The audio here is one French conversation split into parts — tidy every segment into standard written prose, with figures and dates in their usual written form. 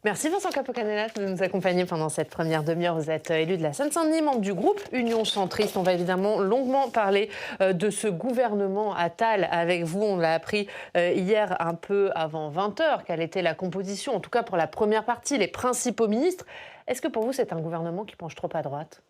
Merci Vincent Capo-Canelas de nous accompagner pendant cette première demi-heure. Vous êtes élu de la Seine-Saint-Denis, membre du groupe Union Centriste. On va évidemment longuement parler de ce gouvernement Attal avec vous. On l'a appris hier un peu avant 20h, quelle était la composition, en tout cas pour la première partie, les principaux ministres. Est-ce que pour vous c'est un gouvernement qui penche trop à droite ?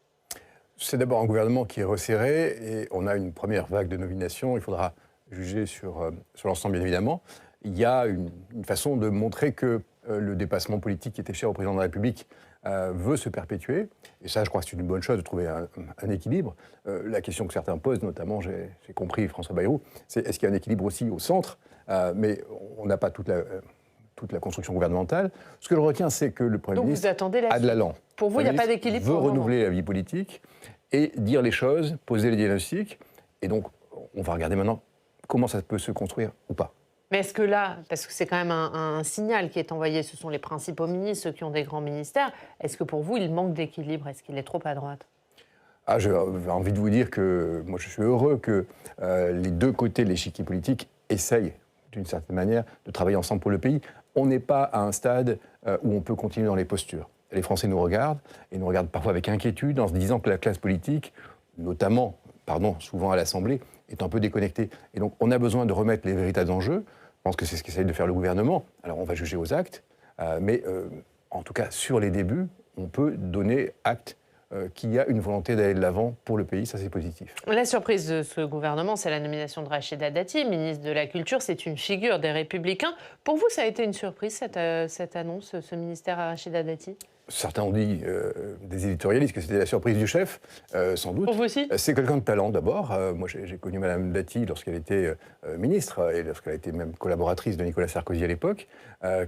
C'est d'abord un gouvernement qui est resserré et on a une première vague de nominations. Il faudra juger sur l'ensemble, bien évidemment. Il y a une façon de montrer que le dépassement politique qui était cher au président de la République veut se perpétuer. Et ça, je crois que c'est une bonne chose de trouver un équilibre. La question que certains posent, notamment, j'ai compris François Bayrou, c'est est-ce qu'il y a un équilibre aussi au centre mais on n'a pas toute la construction gouvernementale. Ce que je retiens, c'est que le Premier ministre a de l'allant. Pour vous, il n'y a pas d'équilibre. Veut renouveler la vie politique et dire les choses, poser les diagnostics. Et donc, on va regarder maintenant comment ça peut se construire ou pas. Mais est-ce que là, parce que c'est quand même un signal qui est envoyé, ce sont les principaux ministres, ceux qui ont des grands ministères, est-ce que pour vous, il manque d'équilibre ? Est-ce qu'il est trop à droite ? J'ai envie de vous dire que moi, je suis heureux que les deux côtés de l'échiquier politique essayent, d'une certaine manière, de travailler ensemble pour le pays. On n'est pas à un stade où on peut continuer dans les postures. Les Français nous regardent, et nous regardent parfois avec inquiétude, en se disant que la classe politique, notamment, souvent à l'Assemblée, est un peu déconnectée. Et donc, on a besoin de remettre les véritables enjeux. Je pense que c'est ce qu'essaye de faire le gouvernement. Alors, on va juger aux actes, mais en tout cas, sur les débuts, on peut donner acte qu'il y a une volonté d'aller de l'avant pour le pays, ça c'est positif. La surprise de ce gouvernement, c'est la nomination de Rachida Dati, ministre de la Culture. C'est une figure des Républicains. Pour vous, ça a été une surprise, cette annonce, ce ministère à Rachida Dati ? Certains ont dit, des éditorialistes, que c'était la surprise du chef, sans doute. Pour vous aussi ? C'est quelqu'un de talent d'abord. Moi, j'ai connu Mme Dati lorsqu'elle était ministre et lorsqu'elle a été même collaboratrice de Nicolas Sarkozy à l'époque,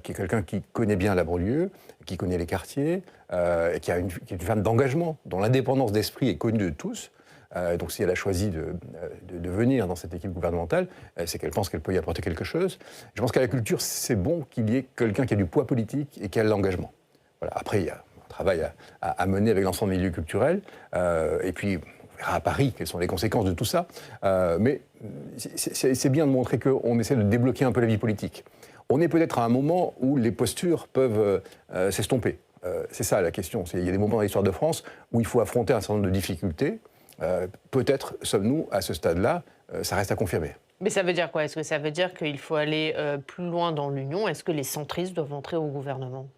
qui est quelqu'un qui connaît bien la banlieue, qui connaît les quartiers, et qui est une femme d'engagement, dont l'indépendance d'esprit est connue de tous. Donc si elle a choisi de venir dans cette équipe gouvernementale, c'est qu'elle pense qu'elle peut y apporter quelque chose. Je pense qu'à la culture, c'est bon qu'il y ait quelqu'un qui a du poids politique et qui a de l'engagement. Voilà. Après, il y a un travail à mener avec l'ensemble des milieux culturels. Et puis, on verra à Paris quelles sont les conséquences de tout ça. Mais c'est bien de montrer qu'on essaie de débloquer un peu la vie politique. On est peut-être à un moment où les postures peuvent s'estomper. C'est ça la question. Il y a des moments dans l'histoire de France où il faut affronter un certain nombre de difficultés. Peut-être sommes-nous à ce stade-là, ça reste à confirmer. Mais ça veut dire quoi ? Est-ce que ça veut dire qu'il faut aller plus loin dans l'Union ? Est-ce que les centristes doivent entrer au gouvernement ?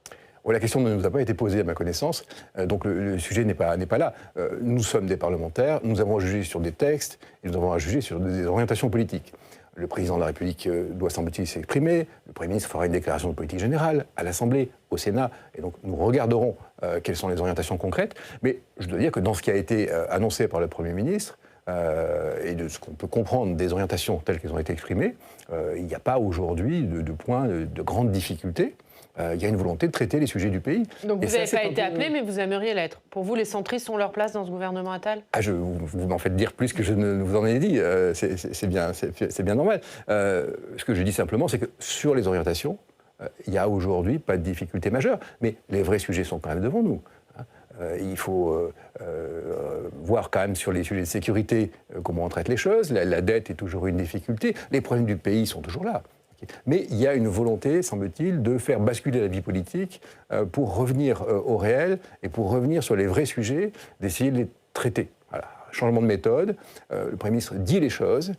La question ne nous a pas été posée à ma connaissance, donc le sujet n'est pas là. Nous sommes des parlementaires, nous avons à juger sur des textes et nous avons à juger sur des orientations politiques. Le président de la République doit, semble-t-il, s'exprimer, le Premier ministre fera une déclaration de politique générale à l'Assemblée, au Sénat, et donc nous regarderons quelles sont les orientations concrètes. Mais je dois dire que dans ce qui a été annoncé par le Premier ministre, et de ce qu'on peut comprendre des orientations telles qu'elles ont été exprimées, il n'y a pas aujourd'hui de point de grande difficulté. Il y a une volonté de traiter les sujets du pays. Donc vous n'avez pas été appelé, mais vous aimeriez l'être. Pour vous, les centristes ont leur place dans ce gouvernement Attal ? Vous m'en faites dire plus que je ne vous en ai dit. C'est bien normal. Ce que je dis simplement, c'est que sur les orientations, il n'y a aujourd'hui pas de difficulté majeure. Mais les vrais sujets sont quand même devant nous. Il faut voir quand même sur les sujets de sécurité comment on traite les choses. La dette est toujours une difficulté. Les problèmes du pays sont toujours là. Mais il y a une volonté, semble-t-il, de faire basculer la vie politique pour revenir au réel et pour revenir sur les vrais sujets, d'essayer de les traiter. Voilà. Changement de méthode, le Premier ministre dit les choses,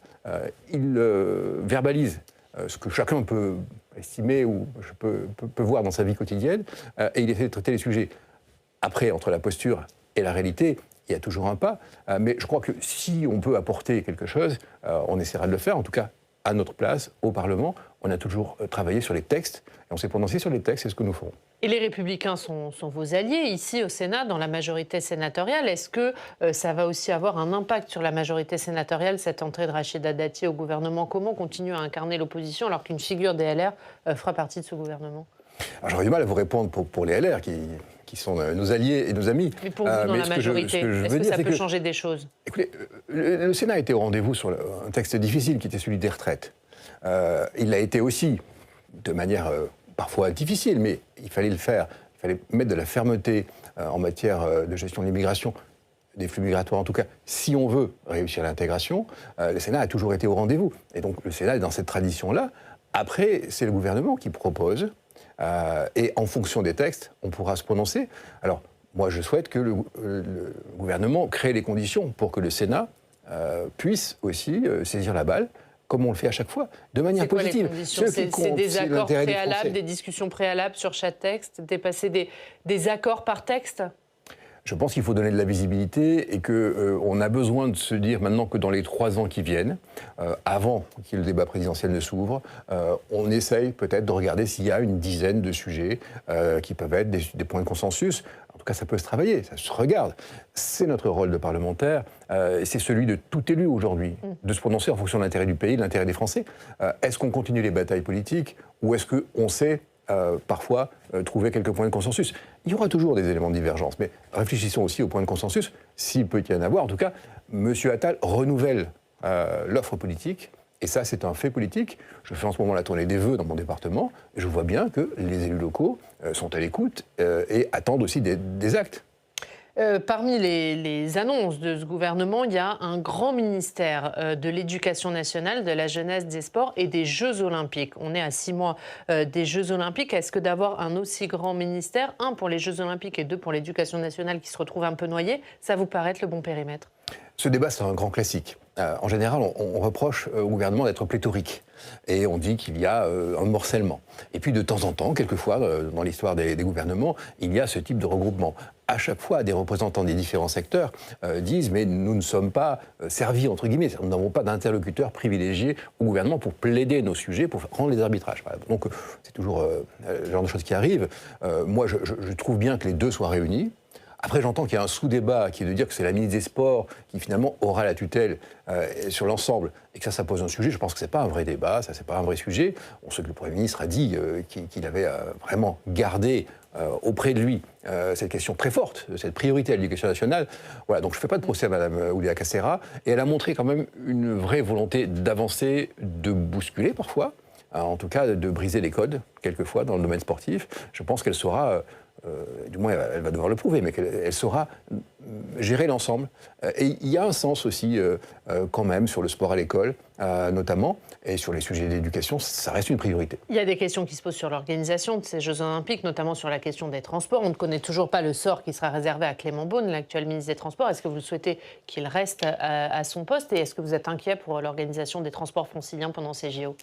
il verbalise ce que chacun peut estimer ou peut voir dans sa vie quotidienne, et il essaie de traiter les sujets. Après, entre la posture et la réalité, il y a toujours un pas, mais je crois que si on peut apporter quelque chose, on essaiera de le faire, en tout cas à notre place, au Parlement. On a toujours travaillé sur les textes, et on s'est prononcé sur les textes, c'est ce que nous ferons. Et les Républicains sont vos alliés, ici au Sénat, dans la majorité sénatoriale. Est-ce que ça va aussi avoir un impact sur la majorité sénatoriale, cette entrée de Rachida Dati au gouvernement ? Comment continuer à incarner l'opposition alors qu'une figure des LR fera partie de ce gouvernement ? J'aurais du mal à vous répondre pour les LR, qui sont nos alliés et nos amis. Mais pour vous, dans la majorité, est-ce que ça peut changer des choses ? Écoutez, le Sénat a été au rendez-vous sur un texte difficile qui était celui des retraites. Il l'a été aussi, de manière parfois difficile, mais il fallait le faire. Il fallait mettre de la fermeté en matière de gestion de l'immigration, des flux migratoires en tout cas, si on veut réussir l'intégration. Le Sénat a toujours été au rendez-vous. Et donc le Sénat est dans cette tradition-là. Après, c'est le gouvernement qui propose Et en fonction des textes, on pourra se prononcer. Alors, moi, je souhaite que le gouvernement crée les conditions pour que le Sénat puisse aussi saisir la balle, comme on le fait à chaque fois, de manière positive. C'est des accords préalables, des discussions préalables sur chaque texte, dépasser des accords par texte? Je pense qu'il faut donner de la visibilité et qu'on a besoin de se dire maintenant que dans les 3 ans qui viennent, avant que le débat présidentiel ne s'ouvre, on essaye peut-être de regarder s'il y a une dizaine de sujets qui peuvent être des points de consensus. En tout cas, ça peut se travailler, ça se regarde. C'est notre rôle de parlementaire, et c'est celui de tout élu aujourd'hui, de se prononcer en fonction de l'intérêt du pays, de l'intérêt des Français. Est-ce qu'on continue les batailles politiques ou est-ce qu'on sait parfois trouver quelques points de consensus? Il y aura toujours des éléments de divergence, mais réfléchissons aussi aux points de consensus, s'il peut y en avoir. En tout cas, M. Attal renouvelle l'offre politique, et ça, c'est un fait politique. Je fais en ce moment la tournée des vœux dans mon département, et je vois bien que les élus locaux sont à l'écoute et attendent aussi des actes. Parmi les annonces de ce gouvernement, il y a un grand ministère de l'Éducation nationale, de la jeunesse, des sports et des Jeux olympiques. On est à 6 mois des Jeux olympiques. Est-ce que d'avoir un aussi grand ministère, 1 pour les Jeux olympiques et 2 pour l'Éducation nationale qui se retrouve un peu noyé, ça vous paraît être le bon périmètre? Ce débat, c'est un grand classique. En général, on reproche au gouvernement d'être pléthorique. Et on dit qu'il y a un morcellement. Et puis, de temps en temps, quelquefois, dans l'histoire des gouvernements, il y a ce type de regroupement. À chaque fois, des représentants des différents secteurs disent « mais nous ne sommes pas servis », entre guillemets. Nous n'avons pas d'interlocuteurs privilégiés au gouvernement pour plaider nos sujets, pour rendre les arbitrages. Donc, c'est toujours le genre de choses qui arrivent. Moi, je trouve bien que les deux soient réunis. Après, j'entends qu'il y a un sous-débat qui est de dire que c'est la ministre des Sports qui, finalement, aura la tutelle sur l'ensemble et que ça pose un sujet. Je pense que ce n'est pas un vrai débat, ça, c'est pas un vrai sujet. On sait que le Premier ministre a dit qu'il avait vraiment gardé auprès de lui cette question très forte, cette priorité à l'éducation nationale. Voilà, donc je ne fais pas de procès à Mme Oudéa Castéra. Et elle a montré quand même une vraie volonté d'avancer, de bousculer parfois, en tout cas de briser les codes, quelquefois, dans le domaine sportif. Je pense qu'elle saura... du moins, elle va devoir le prouver, mais qu'elle saura gérer l'ensemble. Et il y a un sens aussi, quand même, sur le sport à l'école, notamment, et sur les sujets d'éducation, ça reste une priorité. Il y a des questions qui se posent sur l'organisation de ces Jeux Olympiques, notamment sur la question des transports. On ne connaît toujours pas le sort qui sera réservé à Clément Beaune, l'actuel ministre des Transports. Est-ce que vous souhaitez qu'il reste à son poste? Et est-ce que vous êtes inquiet pour l'organisation des transports franciliens pendant ces JO?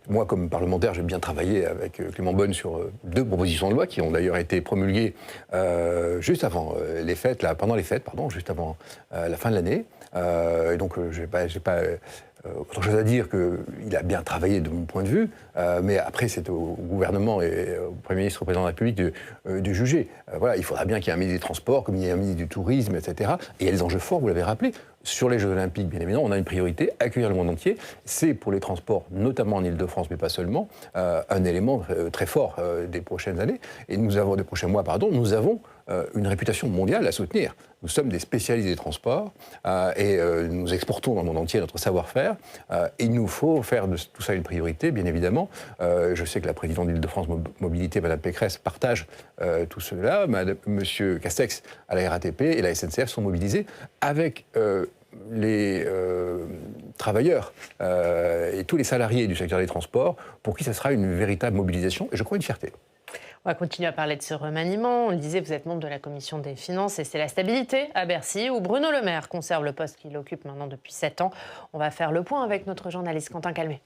Moi, comme parlementaire, j'ai bien travaillé avec Clément Beaune sur 2 propositions de loi qui ont d'ailleurs été promulguées juste avant les fêtes, pendant les fêtes, juste avant la fin de l'année. Et donc, j'ai pas autre chose à dire qu'il a bien travaillé de mon point de vue, mais après, c'est au gouvernement et au Premier ministre, au Président de la République de juger. Voilà, il faudra bien qu'il y ait un ministre des Transports, comme il y a un ministre du Tourisme, etc. Et il y a des enjeux forts, vous l'avez rappelé. Sur les Jeux Olympiques, bien évidemment, on a une priorité, accueillir le monde entier. C'est pour les transports, notamment en Ile-de-France, mais pas seulement, un élément très fort des prochaines années. Et des prochains mois, nous avons une réputation mondiale à soutenir. Nous sommes des spécialistes des transports et nous exportons dans le monde entier notre savoir-faire. Il nous faut faire de tout ça une priorité, bien évidemment. Je sais que la présidente d'Île-de-France Mobilité, Mme Pécresse, partage tout cela. M. Castex, à la RATP et la SNCF sont mobilisés avec les travailleurs et tous les salariés du secteur des transports pour qui ce sera une véritable mobilisation et je crois une fierté. On va continuer à parler de ce remaniement. On le disait, vous êtes membre de la Commission des Finances et c'est la stabilité à Bercy où Bruno Le Maire conserve le poste qu'il occupe maintenant depuis 7 ans. On va faire le point avec notre journaliste Quentin Calmet.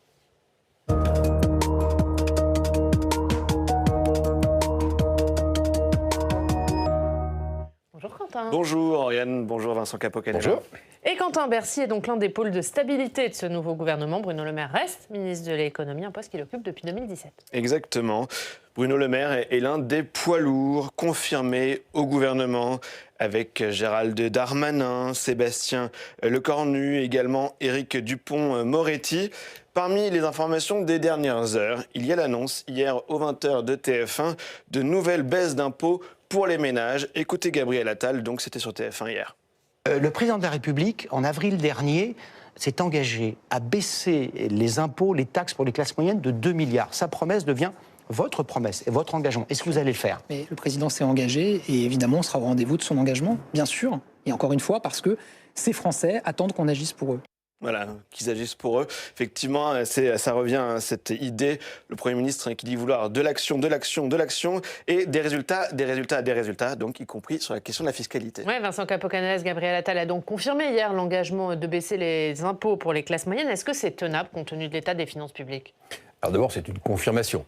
Bonjour Quentin. Bonjour Oriane, bonjour Vincent Capo-Canellas. Bonjour. Et Quentin, Bercy est donc l'un des pôles de stabilité de ce nouveau gouvernement. Bruno Le Maire reste ministre de l'économie, un poste qu'il occupe depuis 2017. Exactement. Bruno Le Maire est l'un des poids lourds confirmés au gouvernement, avec Gérald Darmanin, Sébastien Lecornu, également Éric Dupond-Moretti. Parmi les informations des dernières heures, il y a l'annonce hier aux 20h de TF1 de nouvelles baisses d'impôts pour les ménages. Écoutez Gabriel Attal, donc c'était sur TF1 hier. Le président de la République, en avril dernier, s'est engagé à baisser les impôts, les taxes pour les classes moyennes de 2 milliards. Sa promesse devient votre promesse et votre engagement. Est-ce que vous allez le faire? Mais le président s'est engagé et évidemment on sera au rendez-vous de son engagement, bien sûr. Et encore une fois, parce que ces Français attendent qu'on agisse pour eux. Voilà, qu'ils agissent pour eux. Effectivement, ça revient à cette idée, le Premier ministre qui dit vouloir de l'action, de l'action, de l'action, et des résultats, donc y compris sur la question de la fiscalité. Oui, Vincent Capo-Canellas, Gabriel Attal a donc confirmé hier l'engagement de baisser les impôts pour les classes moyennes. Est-ce que c'est tenable compte tenu de l'état des finances publiques? Alors d'abord, c'est une confirmation.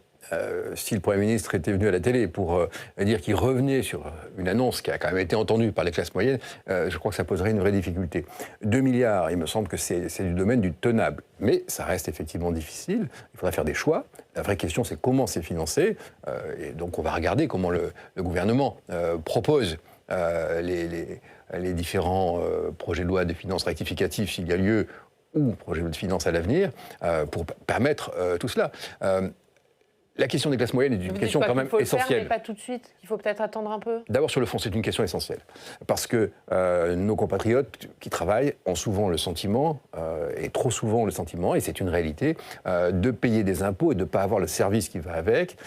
Si le Premier ministre était venu à la télé pour dire qu'il revenait sur une annonce qui a quand même été entendue par les classes moyennes, je crois que ça poserait une vraie difficulté. 2 milliards, il me semble que c'est du domaine du tenable. Mais ça reste effectivement difficile, il faudra faire des choix. La vraie question, c'est comment c'est financé. Et donc on va regarder comment le gouvernement propose les différents projets de loi de finances rectificatifs, s'il y a lieu, ou projet de finances à l'avenir, pour permettre tout cela. La question des classes moyennes est une question quand même essentielle. Il faut le faire, mais pas tout de suite. Il faut peut-être attendre un peu. D'abord, sur le fond, c'est une question essentielle. Parce que nos compatriotes qui travaillent ont souvent le sentiment, et trop souvent le sentiment, et c'est une réalité, de payer des impôts et de ne pas avoir le service qui va avec.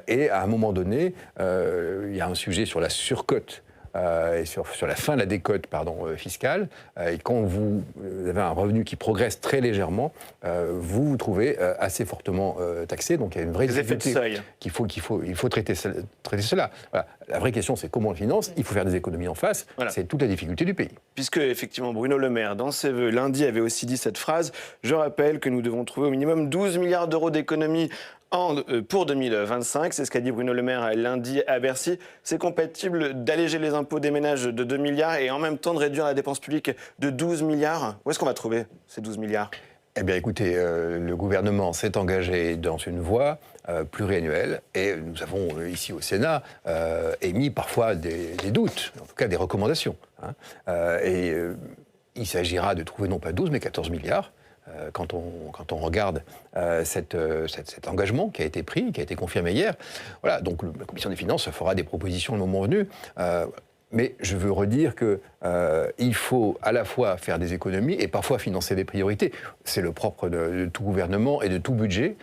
Et à un moment donné, il y a un sujet sur la surcote. Et sur la fin de la décote fiscale, et quand vous avez un revenu qui progresse très légèrement, vous vous trouvez assez fortement taxé. Donc il y a une vraie difficulté il faut traiter cela. Voilà. La vraie question, c'est comment on le finance. Il faut faire des économies en face. Voilà. C'est toute la difficulté du pays. Puisque, effectivement, Bruno Le Maire, dans ses vœux, lundi, avait aussi dit cette phrase. Je rappelle que nous devons trouver au minimum 12 milliards d'euros d'économies pour 2025, c'est ce qu'a dit Bruno Le Maire lundi à Bercy. C'est compatible d'alléger les impôts des ménages de 2 milliards et en même temps de réduire la dépense publique de 12 milliards. Où est-ce qu'on va trouver ces 12 milliards ? Eh bien, écoutez, le gouvernement s'est engagé dans une voie pluriannuelle et nous avons, ici au Sénat, émis parfois des doutes, en tout cas des recommandations. Il s'agira de trouver non pas 12, mais 14 milliards. Quand on regarde cet engagement qui a été pris, qui a été confirmé hier. Voilà, donc la Commission des finances fera des propositions le moment venu. Mais je veux redire qu'il faut à la fois faire des économies et parfois financer des priorités. C'est le propre de tout gouvernement et de tout budget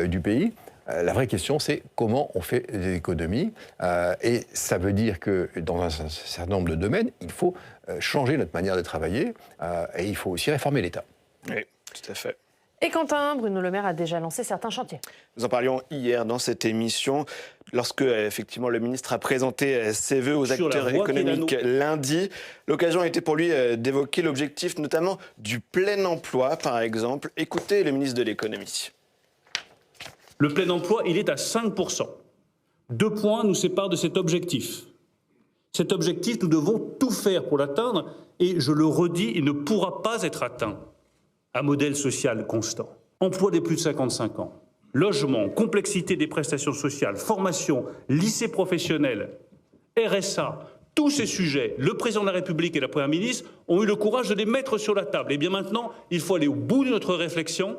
du pays. La vraie question, c'est comment on fait des économies. Et ça veut dire que dans un certain nombre de domaines, il faut changer notre manière de travailler et il faut aussi réformer l'État. Oui. Tout à fait. Et Quentin, Bruno Le Maire a déjà lancé certains chantiers. Nous en parlions hier dans cette émission, lorsque effectivement le ministre a présenté ses vœux aux acteurs économiques lundi. L'occasion a été pour lui d'évoquer l'objectif notamment du plein emploi, par exemple. Écoutez le ministre de l'économie. Le plein emploi, il est à 5%. 2 points nous séparent de cet objectif. Cet objectif, nous devons tout faire pour l'atteindre et je le redis, il ne pourra pas être atteint à modèle social constant. Emploi des plus de 55 ans, logement, complexité des prestations sociales, formation, lycée professionnel, RSA, tous ces sujets, le président de la République et la Première ministre ont eu le courage de les mettre sur la table. Et bien maintenant, il faut aller au bout de notre réflexion,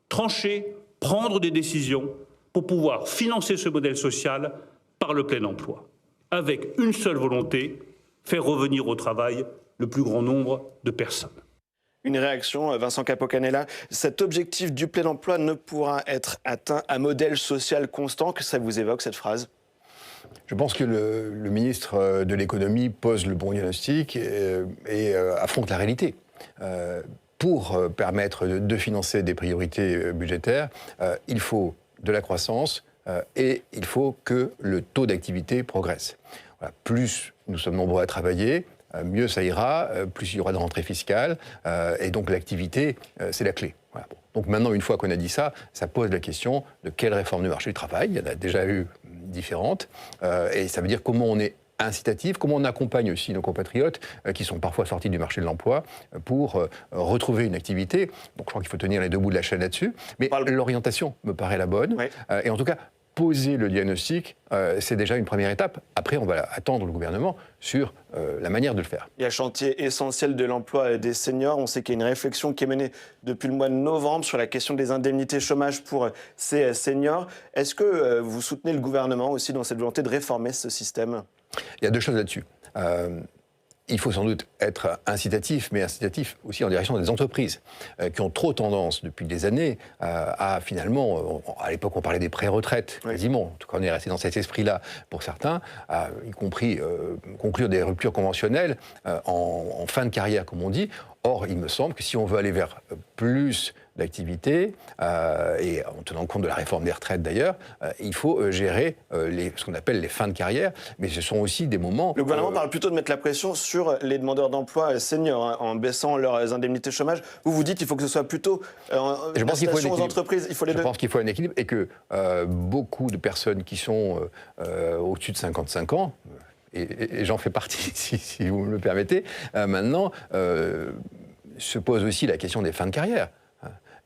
trancher, prendre des décisions pour pouvoir financer ce modèle social par le plein emploi. Avec une seule volonté, faire revenir au travail le plus grand nombre de personnes. Une réaction, Vincent Capo-Canellas. Cet objectif du plein emploi ne pourra être atteint à modèle social constant. Que ça vous évoque, cette phrase ? Je pense que le ministre de l'économie pose le bon diagnostic et affronte la réalité. Pour permettre de financer des priorités budgétaires, il faut de la croissance et il faut que le taux d'activité progresse. Voilà. Plus nous sommes nombreux à travailler, mieux ça ira, plus il y aura de rentrées fiscales, et donc l'activité, c'est la clé. Voilà. Donc maintenant, une fois qu'on a dit ça, ça pose la question de quelle réforme du marché du travail. Il y en a déjà eu différentes, et ça veut dire comment on est incitatif, comment on accompagne aussi nos compatriotes qui sont parfois sortis du marché de l'emploi pour retrouver une activité. Donc je crois qu'il faut tenir les deux bouts de la chaîne là-dessus, mais l'orientation me paraît la bonne, et en tout cas, poser le diagnostic, c'est déjà une première étape. Après, on va attendre le gouvernement sur la manière de le faire. Il y a le chantier essentiel de l'emploi des seniors. On sait qu'il y a une réflexion qui est menée depuis le mois de novembre sur la question des indemnités chômage pour ces seniors. Est-ce que vous soutenez le gouvernement aussi dans cette volonté de réformer ce système ? Il y a deux choses là-dessus. Il faut sans doute être incitatif, mais incitatif aussi en direction des entreprises qui ont trop tendance depuis des années à finalement, à l'époque on parlait des pré-retraites quasiment, en tout cas on est resté dans cet esprit-là pour certains, y compris conclure des ruptures conventionnelles en fin de carrière comme on dit. Or, il me semble que si on veut aller vers plus d'activité, et en tenant compte de la réforme des retraites d'ailleurs, il faut gérer ce qu'on appelle les fins de carrière, mais ce sont aussi des moments... Le gouvernement parle plutôt de mettre la pression sur les demandeurs d'emploi seniors, hein, en baissant leurs indemnités chômage. Vous dites qu'il faut que ce soit plutôt je pense qu'il faut un équilibre. aux entreprises. Il faut les deux. Je pense qu'il faut un équilibre et que beaucoup de personnes qui sont au-dessus de 55 ans, et j'en fais partie si vous me le permettez, maintenant se pose aussi la question des fins de carrière.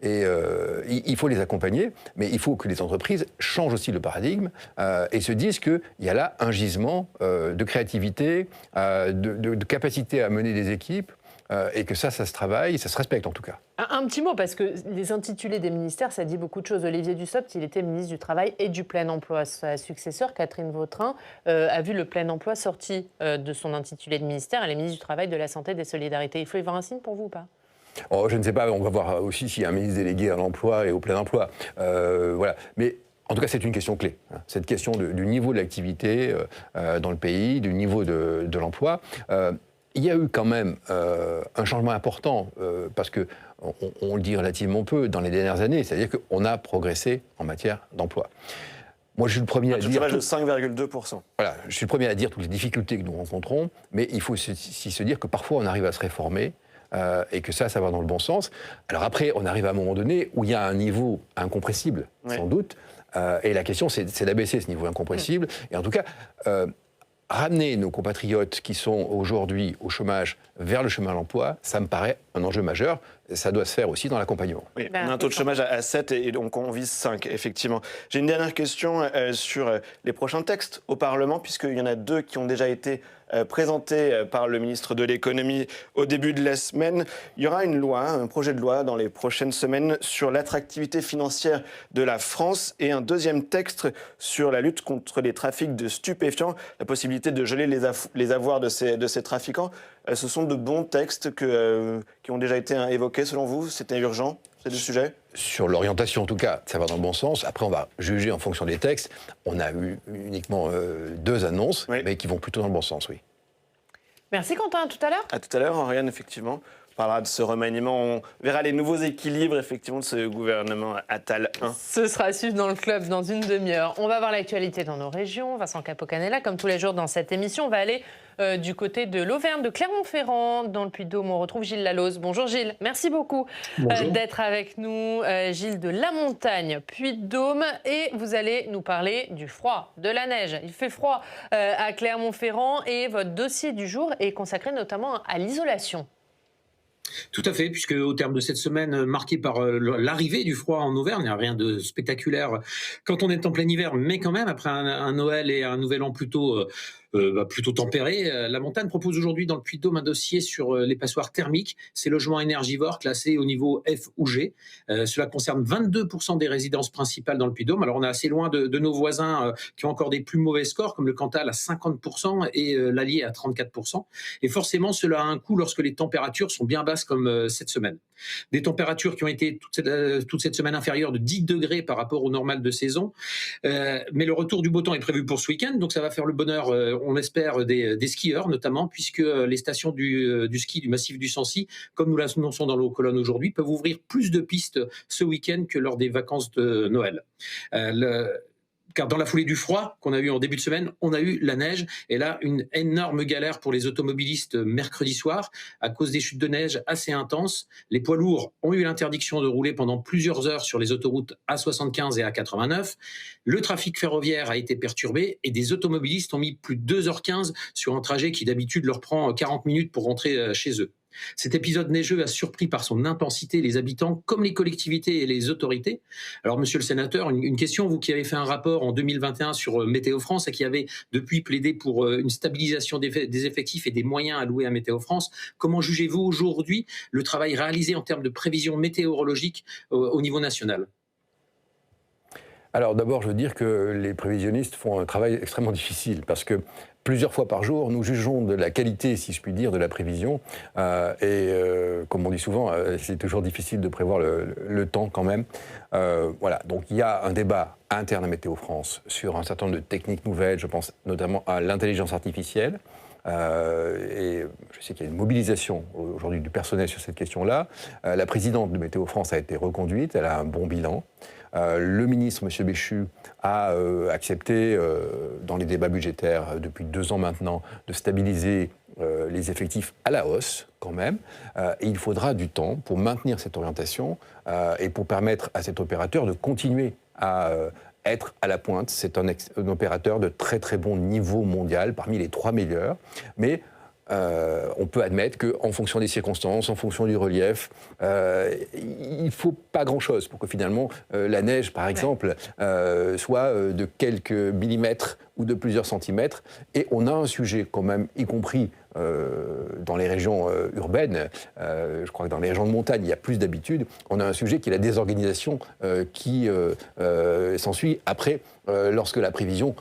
Et il faut les accompagner, mais il faut que les entreprises changent aussi le paradigme et se disent qu'il y a là un gisement de créativité, de capacité à mener des équipes, et que ça se travaille, ça se respecte en tout cas. Un petit mot, parce que les intitulés des ministères, ça dit beaucoup de choses. Olivier Dussopt, il était ministre du Travail et du Plein Emploi. Sa successeur, Catherine Vautrin, a vu le Plein Emploi sorti de son intitulé de ministère. Elle est ministre du Travail, de la Santé et des Solidarités. Il faut y voir un signe pour vous ou pas ? Oh, je ne sais pas, on va voir aussi s'il y a un ministre délégué à l'emploi et au plein emploi. Voilà. Mais en tout cas, c'est une question clé. Hein. Cette question du niveau de l'activité dans le pays, du niveau de l'emploi. Il y a eu quand même un changement important, parce qu'on le dit relativement peu dans les dernières années, c'est-à-dire qu'on a progressé en matière d'emploi. Moi, je suis le premier à dire... Un de 5,2%. Voilà, je suis le premier à dire toutes les difficultés que nous rencontrons, mais il faut aussi se dire que parfois on arrive à se réformer, et que ça va dans le bon sens. Alors après, on arrive à un moment donné où il y a un niveau incompressible, sans doute, et la question, c'est d'abaisser ce niveau incompressible, et en tout cas, ramener nos compatriotes qui sont aujourd'hui au chômage vers le chemin de l'emploi, ça me paraît un enjeu majeur. Ça doit se faire aussi dans l'accompagnement. Oui, on a un taux de chômage à 7 et donc on vise 5, effectivement. J'ai une dernière question sur les prochains textes au Parlement, puisqu'il y en a 2 qui ont déjà été présentés par le ministre de l'Économie au début de la semaine. Il y aura une loi, un projet de loi dans les prochaines semaines sur l'attractivité financière de la France et un deuxième texte sur la lutte contre les trafics de stupéfiants, la possibilité de geler les avoirs de ces trafiquants. Ce sont de bons textes qui ont déjà été évoqués selon vous? C'était urgent, ces 2 sujets? Sur l'orientation, en tout cas, ça va dans le bon sens. Après, on va juger en fonction des textes. On a eu uniquement 2 annonces, mais qui vont plutôt dans le bon sens, oui. Merci Quentin, à tout à l'heure. À tout à l'heure, Oriane, effectivement. On parlera de ce remaniement, on verra les nouveaux équilibres, effectivement, de ce gouvernement Attal 1. Ce sera à suivre dans le club dans une demi-heure. On va voir l'actualité dans nos régions. Vincent Capo-Canella, comme tous les jours dans cette émission, on va aller du côté de l'Auvergne, de Clermont-Ferrand, dans le Puy-de-Dôme. On retrouve Gilles Laloz. Bonjour Gilles, merci beaucoup d'être avec nous. Gilles de La Montagne, Puy-de-Dôme, et vous allez nous parler du froid, de la neige. Il fait froid à Clermont-Ferrand et votre dossier du jour est consacré notamment à l'isolation. Tout à fait, puisque au terme de cette semaine marquée par l'arrivée du froid en Auvergne, il n'y a rien de spectaculaire quand on est en plein hiver, mais quand même, après un Noël et un Nouvel An plutôt tempéré, La Montagne propose aujourd'hui dans le Puy-de-Dôme un dossier sur les passoires thermiques, ces logements énergivores classés au niveau F ou G. Cela concerne 22% des résidences principales dans le Puy-de-Dôme. Alors on est assez loin de nos voisins qui ont encore des plus mauvais scores, comme le Cantal à 50% et l'Allier à 34%. Et forcément, cela a un coût lorsque les températures sont bien basses comme cette semaine. Des températures qui ont été toute cette semaine inférieures de 10 degrés par rapport au normal de saison. Mais le retour du beau temps est prévu pour ce week-end, donc ça va faire le bonheur, on espère, des skieurs notamment, puisque les stations du ski du massif du Sancy, comme nous l'annonçons dans nos colonnes aujourd'hui, peuvent ouvrir plus de pistes ce week-end que lors des vacances de Noël. Car dans la foulée du froid qu'on a eu en début de semaine, on a eu la neige. Et là, une énorme galère pour les automobilistes mercredi soir à cause des chutes de neige assez intenses. Les poids lourds ont eu l'interdiction de rouler pendant plusieurs heures sur les autoroutes A75 et A89. Le trafic ferroviaire a été perturbé et des automobilistes ont mis plus de 2h15 sur un trajet qui d'habitude leur prend 40 minutes pour rentrer chez eux. Cet épisode neigeux a surpris par son intensité les habitants comme les collectivités et les autorités. Alors, monsieur le sénateur, une question, vous qui avez fait un rapport en 2021 sur Météo France et qui avez depuis plaidé pour une stabilisation des effectifs et des moyens alloués à Météo France, comment jugez-vous aujourd'hui le travail réalisé en termes de prévision météorologique au niveau national ? Alors d'abord, je veux dire que les prévisionnistes font un travail extrêmement difficile parce que plusieurs fois par jour, nous jugeons de la qualité, si je puis dire, de la prévision. Comme on dit souvent, c'est toujours difficile de prévoir le temps quand même. Voilà, donc il y a un débat interne à Météo France sur un certain nombre de techniques nouvelles, je pense notamment à l'intelligence artificielle. Et je sais qu'il y a une mobilisation aujourd'hui du personnel sur cette question-là. La présidente de Météo France a été reconduite, elle a un bon bilan. Le ministre, M. Béchu, a accepté, dans les débats budgétaires depuis 2 ans maintenant, de stabiliser les effectifs à la hausse, quand même. Et il faudra du temps pour maintenir cette orientation et pour permettre à cet opérateur de continuer à être à la pointe. C'est un opérateur de très très bon niveau mondial, parmi les 3 meilleurs. Mais on peut admettre qu'en fonction des circonstances, en fonction du relief, il ne faut pas grand-chose pour que finalement la neige, par exemple, soit de quelques millimètres ou de plusieurs centimètres. Et on a un sujet quand même, y compris dans les régions urbaines, je crois que dans les régions de montagne, il y a plus d'habitude. On a un sujet qui est la désorganisation qui s'ensuit après, lorsque la prévision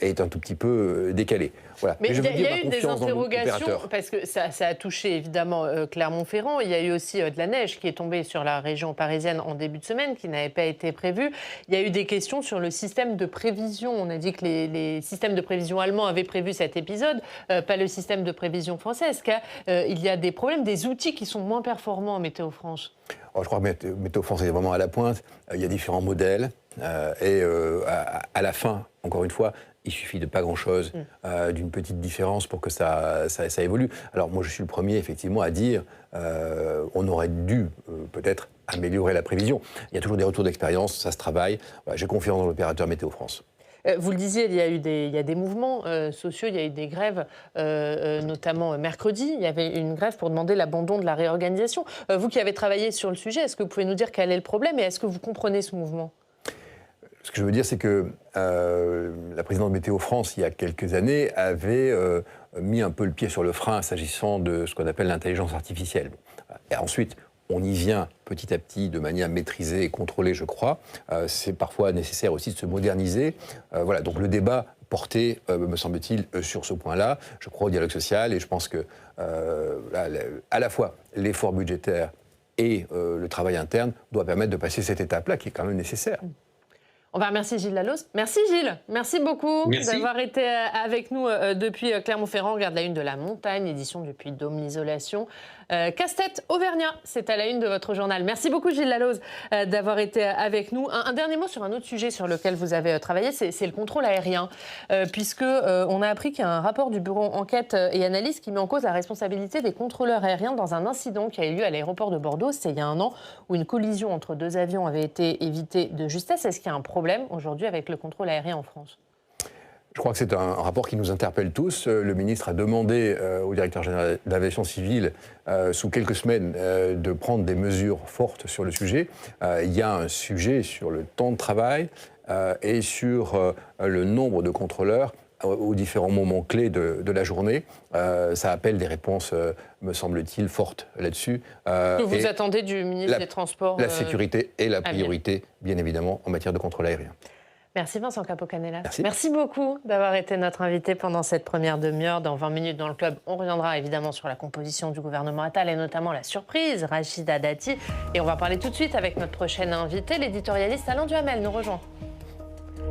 est un tout petit peu décalée. Voilà. Mais il y a eu des interrogations, parce que ça a touché évidemment Clermont-Ferrand. Il y a eu aussi de la neige qui est tombée sur la région parisienne en début de semaine, qui n'avait pas été prévue. Il y a eu des questions sur le système de prévision. On a dit que les systèmes de prévision allemands avaient prévu cet épisode, pas le système de prévision français. Est-ce qu'il y a des problèmes, des outils qui sont moins performants en Météo France? Je crois que Météo France est vraiment à la pointe. Il y a différents modèles. Et à la fin, encore une fois, il suffit de pas grand-chose, d'une petite différence pour que ça évolue. Alors moi, je suis le premier, effectivement, à dire on aurait dû peut-être améliorer la prévision. Il y a toujours des retours d'expérience, ça se travaille. Voilà, j'ai confiance dans l'opérateur Météo France. Vous le disiez, il y a des mouvements sociaux, il y a eu des grèves, notamment mercredi. Il y avait une grève pour demander l'abandon de la réorganisation. Vous qui avez travaillé sur le sujet, est-ce que vous pouvez nous dire quel est le problème et est-ce que vous comprenez ce mouvement? Ce que je veux dire, c'est que la présidente de Météo France, il y a quelques années, avait mis un peu le pied sur le frein s'agissant de ce qu'on appelle l'intelligence artificielle. Et ensuite, on y vient petit à petit de manière maîtrisée et contrôlée, je crois. C'est parfois nécessaire aussi de se moderniser. Voilà, donc le débat portait, me semble-t-il, sur ce point-là. Je crois au dialogue social et je pense que à la fois l'effort budgétaire et le travail interne doit permettre de passer cette étape-là qui est quand même nécessaire. On va remercier Gilles Laloz. Merci Gilles, merci beaucoup d'avoir été avec nous depuis Clermont-Ferrand. Regarde la une de La Montagne, édition du Puy-de-Dôme, l'isolation. Casse-tête Auvergnat, c'est à la une de votre journal. Merci beaucoup Gilles Laloz d'avoir été avec nous. Un dernier mot sur un autre sujet sur lequel vous avez travaillé, c'est le contrôle aérien. Puisque on a appris qu'il y a un rapport du bureau Enquête et Analyse qui met en cause la responsabilité des contrôleurs aériens dans un incident qui a eu lieu à l'aéroport de Bordeaux. C'est il y a 1 an où une collision entre 2 avions avait été évitée de justesse. Est-ce qu'il y a un problème aujourd'hui avec le contrôle aérien en France? Je crois que c'est un rapport qui nous interpelle tous. Le ministre a demandé au directeur général d'aviation civile, sous quelques semaines, de prendre des mesures fortes sur le sujet. Il y a un sujet sur le temps de travail et sur le nombre de contrôleurs aux différents moments clés de la journée. Ça appelle des réponses, me semble-t-il, fortes là-dessus. Que vous attendez du ministre des Transports? La sécurité est la priorité, bien évidemment, en matière de contrôle aérien. Merci Vincent Capo-Canelas. Merci. Merci beaucoup d'avoir été notre invité pendant cette première demi-heure. Dans 20 minutes dans le club, on reviendra évidemment sur la composition du gouvernement Attal et notamment la surprise, Rachida Dati. Et on va parler tout de suite avec notre prochaine invitée, l'éditorialiste Alain Duhamel nous rejoint.